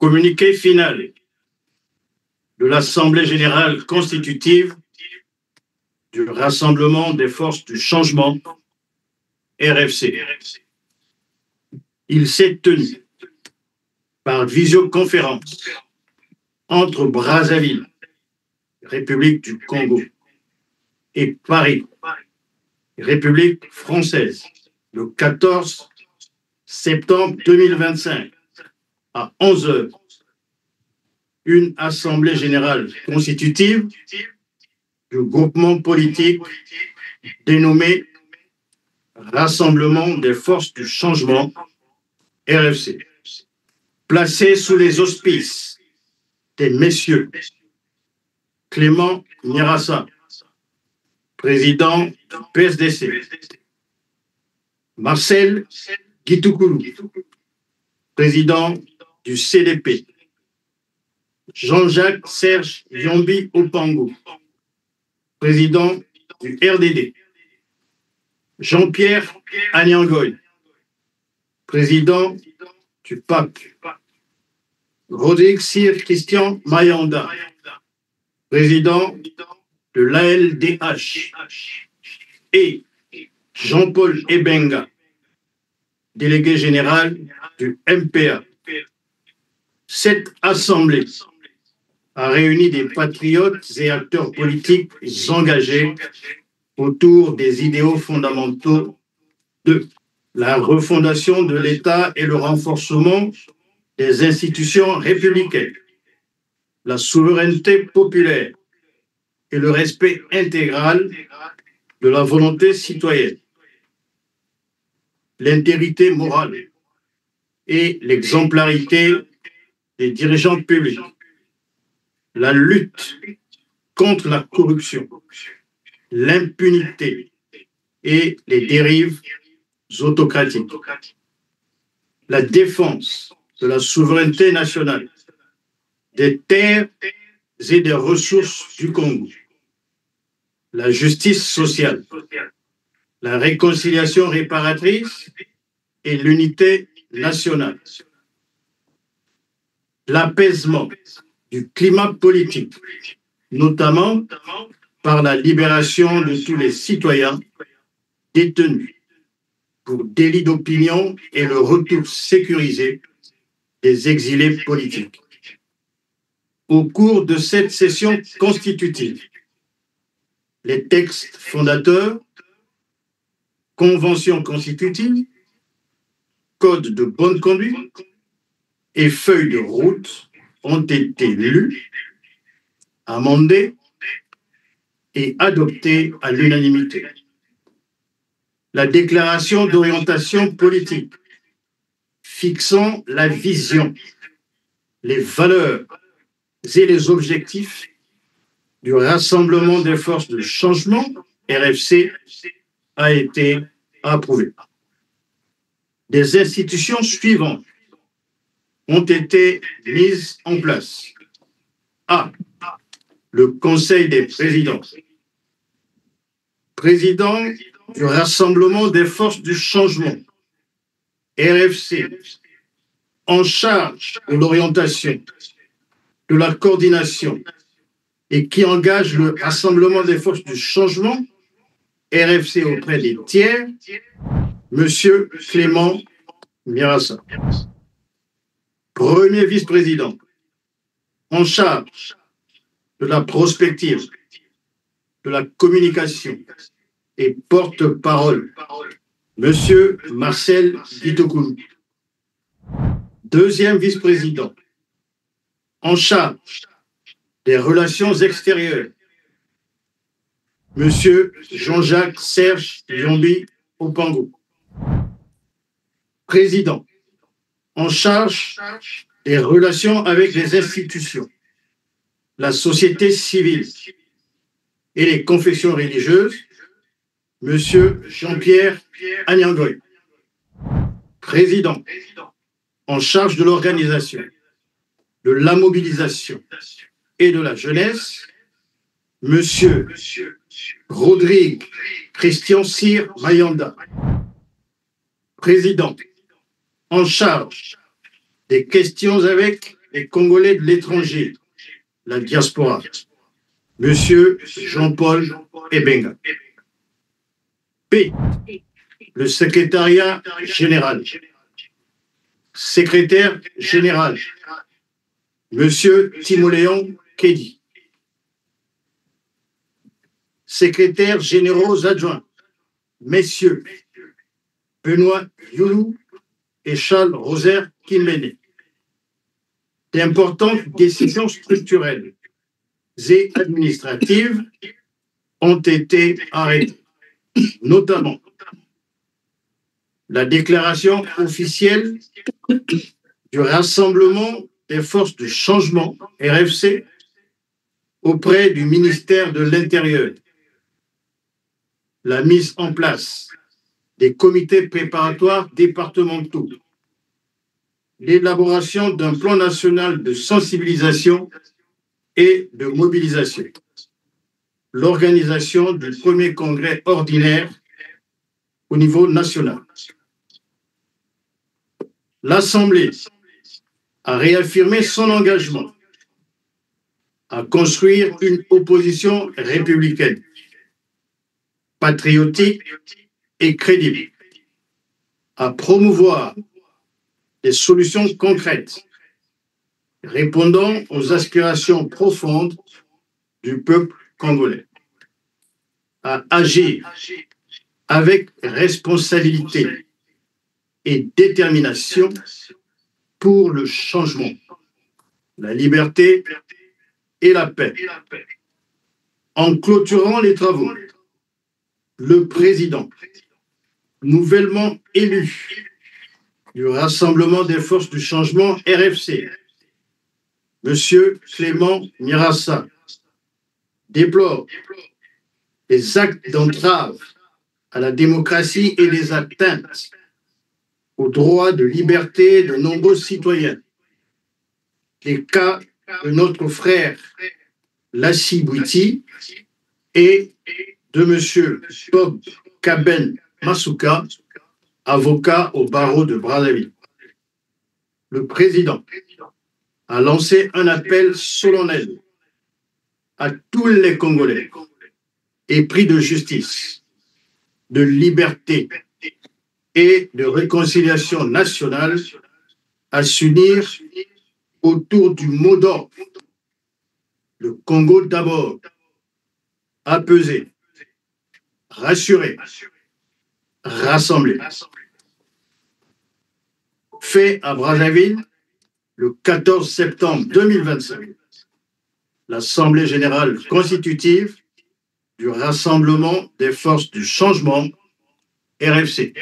Communiqué final de l'Assemblée générale constitutive du Rassemblement des forces du changement, RFC. Il s'est tenu par visioconférence entre Brazzaville, République du Congo, et Paris, République française, le 14 septembre 2025 à 11 h, une assemblée générale constitutive du groupement politique dénommé Rassemblement des forces du changement, RFC, placée sous les auspices des messieurs Clément Nyarassa, président du PSDC, Marcel Gitoukulu, président du CDP, Jean-Jacques Serge Yombi Opango, président du RDD, Jean-Pierre Agnangoy, président du PAP, Rodrigue Cyr Christian Mayanda, président de l'ALDH, et Jean-Paul Ebenga, délégué général du MPA. Cette assemblée a réuni des patriotes et acteurs politiques engagés autour des idéaux fondamentaux de la refondation de l'État et le renforcement des institutions républicaines, la souveraineté populaire et le respect intégral de la volonté citoyenne, l'intégrité morale et l'exemplarité des dirigeants publics, la lutte contre la corruption, l'impunité et les dérives autocratiques, la défense de la souveraineté nationale, des terres et des ressources du Congo, la justice sociale, la réconciliation réparatrice et l'unité nationale, l'apaisement du climat politique, notamment par la libération de tous les citoyens détenus pour délit d'opinion et le retour sécurisé des exilés politiques. Au cours de cette session constitutive, les textes fondateurs, convention constitutive, code de bonne conduite et feuille de route ont été lus, amendés et adoptés à l'unanimité. La déclaration d'orientation politique fixant la vision, les valeurs et les objectifs du Rassemblement des forces de changement, RFC, a été approuvée. Des institutions suivantes ont été mises en place. A. Le Conseil des présidents. Président du Rassemblement des forces du changement, RFC, en charge de l'orientation, de la coordination et qui engage le Rassemblement des forces du changement, RFC auprès des tiers, M. Clément Nyarassa. Premier vice-président, en charge de la prospective, de la communication et porte-parole, M. Marcel Gitoukulu. Deuxième vice-président, en charge des relations extérieures, M. Jean-Jacques Serge Yombi Opango. Président, en charge des relations avec les institutions, la société civile et les confessions religieuses, M. Jean-Pierre Agnangoy. Président, en charge de l'organisation, de la mobilisation et de la jeunesse, M. Rodrigue Christian Cyr Mayanda. Président, en charge des questions avec les Congolais de l'étranger, la diaspora, Monsieur Jean-Paul Ebenga. P. Le secrétariat général. Secrétaire général, Monsieur Timoléon Kedi. Secrétaires généraux adjoints, Messieurs Benoît Youlou et Charles Rosaire Kimbene. D'importantes décisions structurelles et administratives ont été arrêtées, notamment la déclaration officielle du Rassemblement des forces de changement, RFC, auprès du ministère de l'Intérieur, la mise en place des comités préparatoires départementaux, l'élaboration d'un plan national de sensibilisation et de mobilisation, l'organisation du premier congrès ordinaire au niveau national. L'Assemblée a réaffirmé son engagement à construire une opposition républicaine, patriotique et crédible, à promouvoir des solutions concrètes répondant aux aspirations profondes du peuple congolais, à agir avec responsabilité et détermination pour le changement, la liberté et la paix. En clôturant les travaux, le président, nouvellement élu du Rassemblement des forces du changement RFC, Monsieur Clément Mirassa, déplore les actes d'entrave à la démocratie et les atteintes aux droits de liberté de nombreux citoyens. Les cas de notre frère Lassi Bouiti et de M. Bob Kaben Masuka, avocat au barreau de Brazzaville. Le président a lancé un appel solennel à tous les Congolais épris de justice, de liberté et de réconciliation nationale à s'unir autour du mot d'ordre. Le Congo d'abord, apaiser, rassurer, rassembler. Fait à Brazzaville le 14 septembre 2025, l'Assemblée générale constitutive du Rassemblement des forces du changement, RFC.